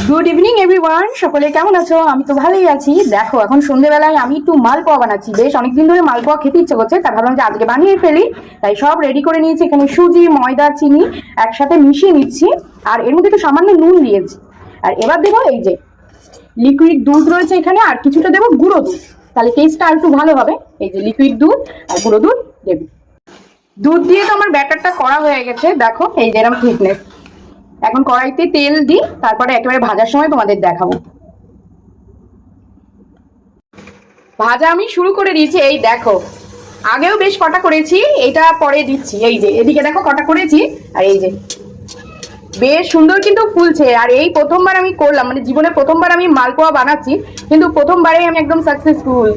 Good evening everyone, সকলে কেমন আছো? আমি তো ভালোই আছি। দেখো এখন সন্ধ্যেবেলায় আমি একটু মালপোয়া বানাচ্ছি। বেশ অনেকদিন ধরে মালপোয়া খেতে ইচ্ছে করছে, তাই ভাবলাম যে আজকে বানিয়ে ফেলি। তাই সব রেডি করে নিয়েছি। এখানে সুজি, ময়দা, চিনি একসাথে মিশিয়ে নিচ্ছি, আর এর মধ্যে একটু সামান্য নুন দিয়েছি। আর এবার দেবো এই যে লিকুইড দুধ রয়েছে এখানে, আর কিছুটা দেবো গুঁড়ো দুধ, তাহলে টেস্টটা আর একটু ভালো হবে। এই যে লিকুইড দুধ আর গুঁড়ো দুধ দেবো। দুধ দিয়ে তো আমার ব্যাটারটা করা হয়ে গেছে, দেখো এই যে এরকম থিকনেস। এখন কড়াইতে তেল দিই, তারপরে একেবারে ভাজার সময় তোমাদের দেখাবো। ভাজা আমি শুরু করে দিয়েছি, এই দেখো। আগেও বেশ কটা করেছি, এটা পরে দিচ্ছি। এই যে এদিকে দেখো কটা করেছি, আর এই যে বেশ সুন্দর কিন্তু ফুলছে। আর এই প্রথমবার আমি করলাম, মানে জীবনে প্রথমবার আমি মালপোয়া বানাচ্ছি, কিন্তু প্রথমবারেই আমি একদম সাকসেসফুল।